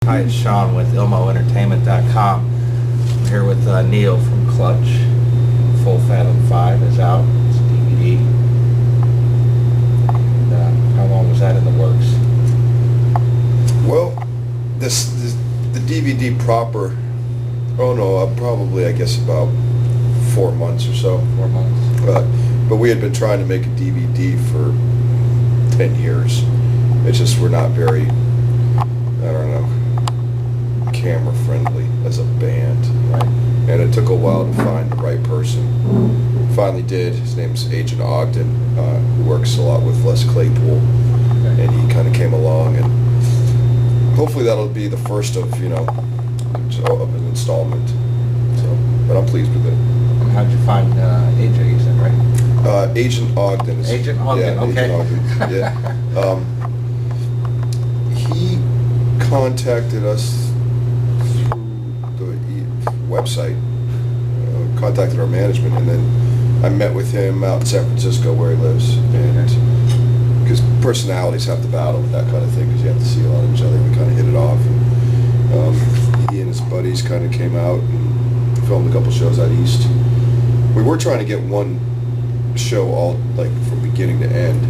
Hi, it's Sean with IlmoEntertainment.com. I'm here with Neil from Clutch. Full Fathom 5 is out. It's a DVD. And, how long was that in the works? Well, the DVD proper, probably I guess about 4 months or so. 4 months. But we had been trying to make a DVD for 10 years. It's just we're not very, I don't know, camera friendly as a band. Right. And it took a while to find the right person. Finally did. His name's Agent Ogden, who works a lot with Les Claypool. Okay. And he kind of came along, and hopefully that'll be the first of, of an installment. So, but I'm pleased with it. And how'd you find AJ, you said, right? Agent Ogden. Agent Ogden, yeah, okay. Agent Ogden, yeah. He contacted us through the website, contacted our management, and then I met with him out in San Francisco where he lives, and because personalities have to battle with that kind of thing, because you have to see a lot of each other, and we kind of hit it off, and he and his buddies kind of came out and filmed a couple shows out east. We were trying to get one show all, like, from beginning to end,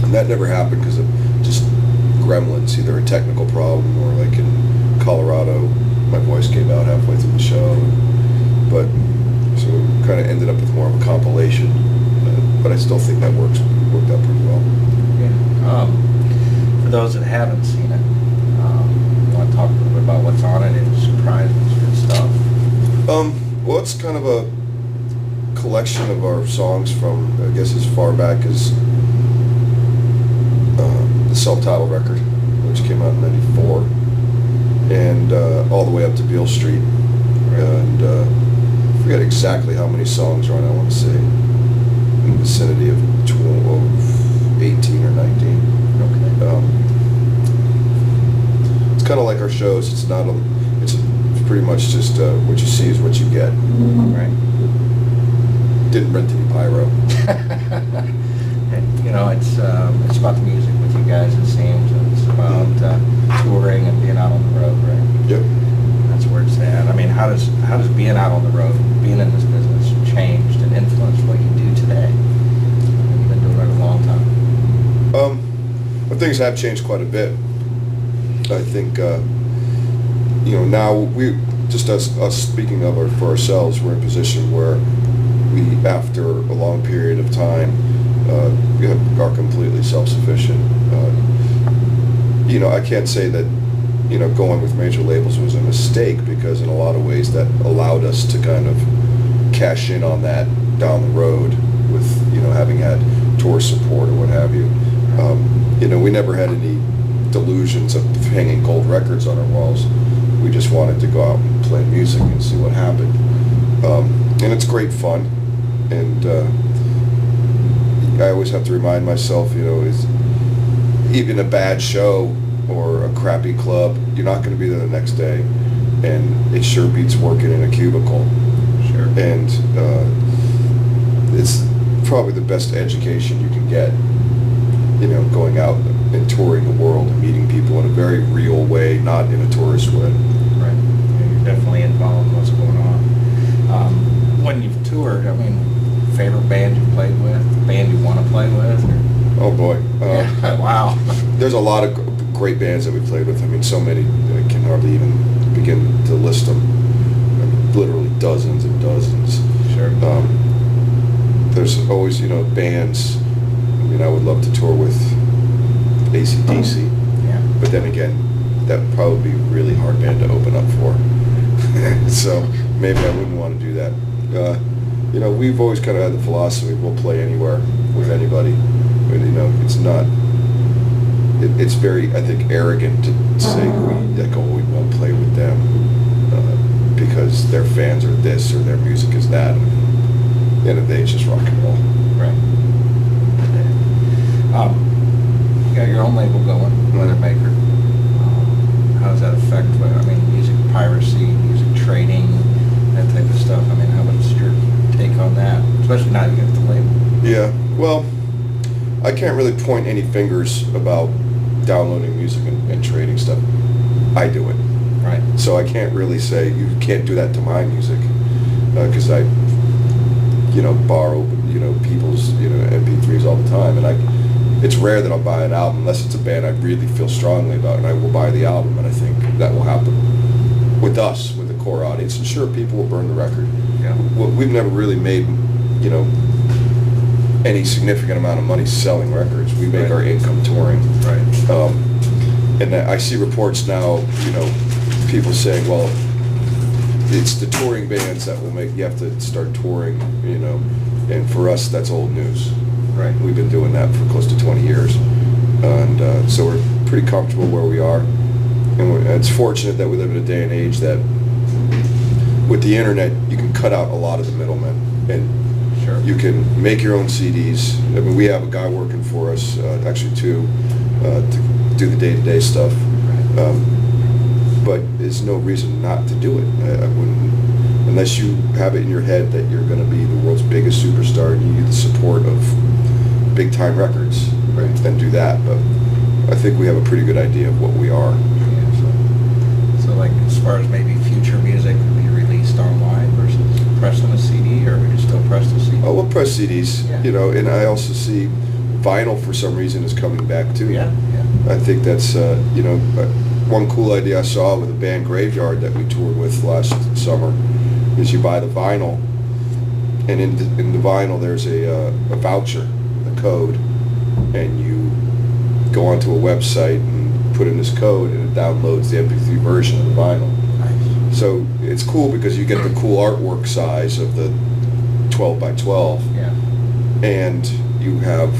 and that never happened because of just gremlins, either a technical problem or, like, in Colorado, my voice gave out halfway through the show, but so we kind of ended up with more of a compilation, but I still think that worked out pretty well. Yeah. For those that haven't seen it, you want to talk a little bit about what's on it, any surprises and stuff? Well, it's kind of a collection of our songs from, I guess, as far back as the self-titled record, which came out in '94, and all the way up to Beale Street. And I forget exactly how many songs are on it. I want to say in the vicinity of 18 or 19. Okay. It's kind of like our shows. It's not it's pretty much just what you see is what you get. Right. Didn't rent any pyro. And, it's about the music with you guys, it seems, and it's about touring and being out on the road, right? Yep. That's where it's at. I mean, how does being out on the road, being in this business, changed and influenced what you do today? You've been doing it a long time. Well, things have changed quite a bit. I think, now we, just us speaking of for ourselves, we're in a position where we, after a long period of time, are completely self-sufficient. I can't say that, going with major labels was a mistake, because in a lot of ways that allowed us to kind of cash in on that down the road with, having had tour support or what have you. We never had any delusions of hanging gold records on our walls. We just wanted to go out and play music and see what happened. And it's great fun. And I always have to remind myself, is even a bad show or a crappy club, you're not going to be there the next day, and it sure beats working in a cubicle. Sure. And it's probably the best education you can get, going out and touring the world and meeting people in a very real way, not in a tourist way. Right. Yeah, you're definitely involved in what's going on. When you've toured, I mean, favorite band you've played with, band you want to play with? Or? Oh boy. Wow. There's a lot of great bands that we played with. I mean, so many, I can hardly even begin to list them. I mean, literally dozens and dozens. Sure. There's always, bands. I mean, I would love to tour with AC/DC. Yeah. But then again, that would probably be a really hard band to open up for. So maybe I wouldn't want to do that. We've always kind of had the philosophy we'll play anywhere with anybody. But, it's not. It's very, I think, arrogant to say we won't play with them because their fans are this or their music is that. At the end of the day, it's just rock and roll. Right. You got your own label going, Weathermaker. How does that affect, music piracy, music trading, that type of stuff? I mean, what's your take on that? Especially now you get the label. Yeah, well, I can't really point any fingers about downloading music and trading stuff. I do it. Right. So I can't really say, you can't do that to my music, because I, borrow, people's, MP3s all the time, and it's rare that I'll buy an album unless it's a band I really feel strongly about, and I will buy the album, and I think that will happen with us, with the core audience. And sure, people will burn the record. Yeah. We've never really made, any significant amount of money selling records. We make Right. our income touring. Right. And I see reports now, people saying, well, it's the touring bands that will make, you have to start touring, and for us, that's old news. Right. We've been doing that for close to 20 years. And so we're pretty comfortable where we are. And it's fortunate that we live in a day and age that with the internet, you can cut out a lot of the middlemen. And Sure. you can make your own CDs. I mean, we have a guy working for us, actually two, to do the day-to-day stuff. Right. But there's no reason not to do it. I wouldn't, unless you have it in your head that you're going to be the world's biggest superstar and you need the support of big-time records, Right. then do that. But I think we have a pretty good idea of what we are. Yeah, so like as far as maybe future music would be released online versus pressed on a CD, or would you still press the CD? Oh, we'll press CDs, Yeah. and I also see vinyl for some reason is coming back too. Yeah, yeah. I think that's, one cool idea I saw with a band Graveyard that we toured with last summer is you buy the vinyl, and in the vinyl there's a voucher, a code, and you go onto a website and put in this code and it downloads the MP3 version of the vinyl. Nice. So it's cool because you get the cool artwork size of the 12 by 12, Yeah. and you have,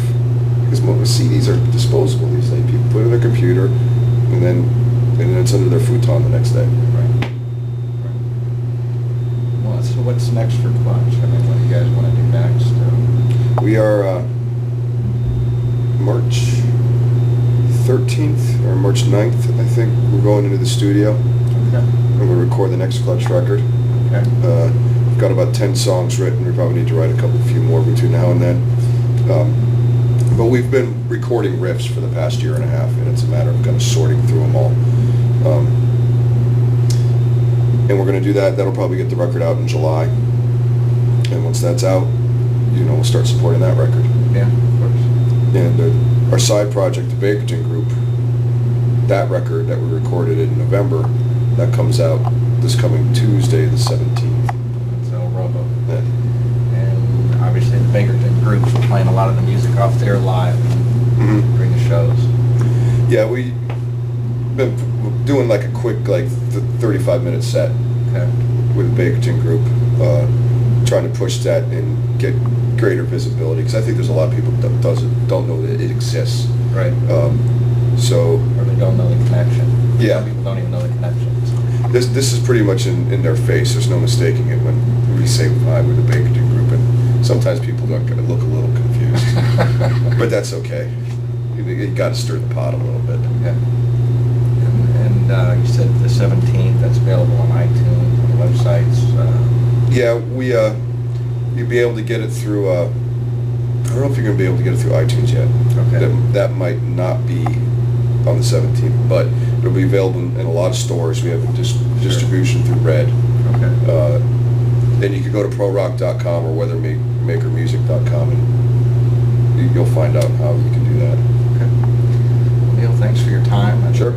because most CDs are disposable these days. People put it in their computer, and then it's under their futon the next day. Right. Right. Well, so what's next for Clutch? I mean, what do you guys want to do next? We are March 13th or March 9th, I think. We're going into the studio. Okay. We're going to record the next Clutch record. Okay. We've got about 10 songs written. We probably need to write a few more between now and then. But we've been recording riffs for the past year and a half, and it's a matter of kind of sorting through them all. And we're going to do that. That'll probably get the record out in July. And once that's out, we'll start supporting that record. Yeah, of course. And our side project, the Bakerton Group, that record that we recorded in November, that comes out this coming Tuesday, the 17th. That's El Robo. Yeah. And obviously the Bakerton groups were playing a lot of the music off there live Mhm. during the shows. Yeah, we've been doing like a quick, 35-minute set Okay. with the Bakerton Group, trying to push that and get greater visibility, because I think there's a lot of people that don't know that it exists. Right. So Or they don't know the connection. Yeah. Some people don't even know the connections. this is pretty much in their face. There's no mistaking it when we say hi, we're the Bakerton Group, and sometimes people look a little confused. But that's okay. You got to stir the pot a little bit. Yeah. And you said the 17th, that's available on iTunes, on the websites. Yeah, you'll be able to get it through, I don't know if you're going to be able to get it through iTunes yet. Okay. That might not be on the 17th, but it'll be available in a lot of stores. We have distribution through Red. Okay. Then you can go to prorock.com or weathermakermusic.com, and you'll find out how you can do that. Okay. Well, Neil, thanks for your time. I Sure.